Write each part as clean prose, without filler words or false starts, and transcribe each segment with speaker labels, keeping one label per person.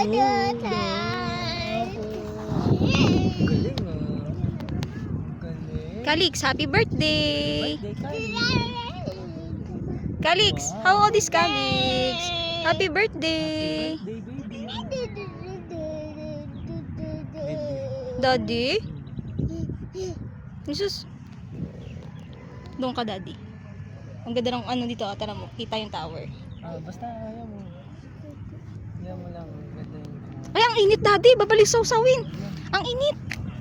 Speaker 1: Galing ah. Galing.
Speaker 2: Calix, happy birthday!
Speaker 1: Birthday, Calix.
Speaker 2: Calix, how old is Calix? Happy birthday!
Speaker 1: Birthday, baby.
Speaker 2: Daddy? Jesus. Doon ka, Daddy. Ang ganda ng ano dito, tara mo, kita yung tower.
Speaker 1: Basta ayaw mo. Ayaw mo lang. Ganda yung...
Speaker 2: Ay, ang init, Daddy. Babalik sawsawin. Ang init.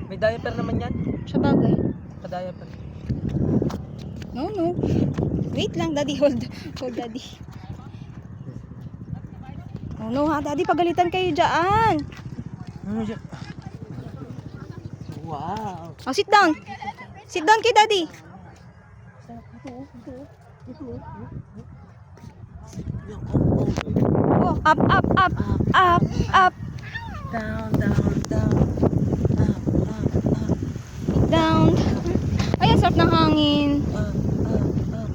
Speaker 1: May diaper naman yan.
Speaker 2: Sa bagay.
Speaker 1: Pa-diaper.
Speaker 2: No, no. Wait lang, Daddy. Hold, Daddy. Oh, no, ha, Daddy. Pagalitan kayo dyan.
Speaker 1: Ano siya? Wow.
Speaker 2: Oh, sit down. Sit down kay Daddy. Oh, up, up, up. Up, up.
Speaker 1: Down, down, down. Up, up, up.
Speaker 2: Down. Ay, ang sarap ng hangin.
Speaker 1: Up, up, up.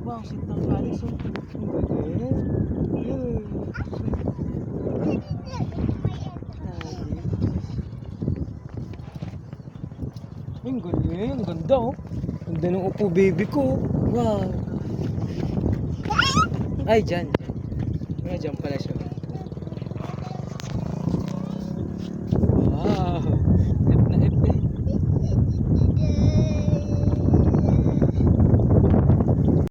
Speaker 1: Wow, sit down, Alice. Ang galing, ang ganda oh. Ganda ng upo baby ko. Wow. Ay, dyan. Dyan pala siya.